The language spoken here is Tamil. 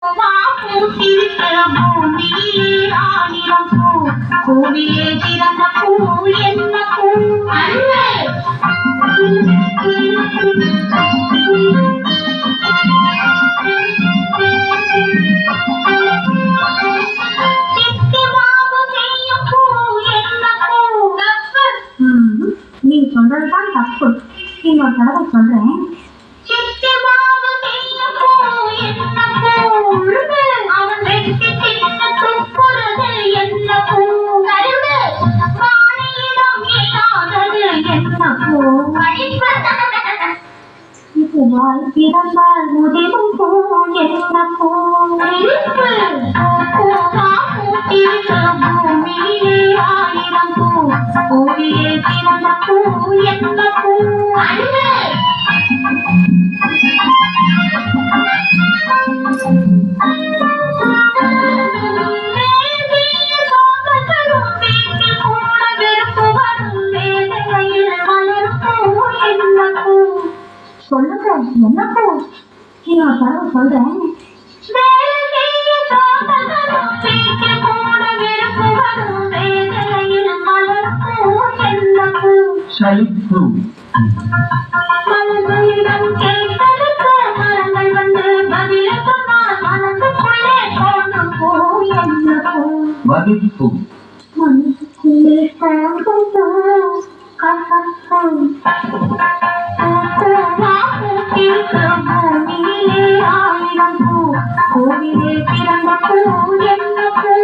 பூத்திருக்கிற பூமியிலே ஆயிரம் பூ பூவிலே பிறந்த பூ என்ன பூ நீ சொல்றதுதான் தப்பு. இன்னொரு தடவை சொல்றேன். பிறந்தால் முதிரும் பூ என்ன பூ பூமியிலே ஆயிரம் பூ பூவிலே பிறந்த பூ என்ன பூ சொல்லுங்க என்ன பூ? இன்னொரு தடவை சொல்றேன். மரங்கள் வந்து பதில சொன்னால் மனசுக்குள்ளே தோன்றும் பூ என்ன பூ? மதிப்பு மனசுக்குள்ளே தோன்றும் பூ கசப்பு பூமியிலே ஆயிரம் பூ பூவிலே பிறந்த பூ என்ன பூ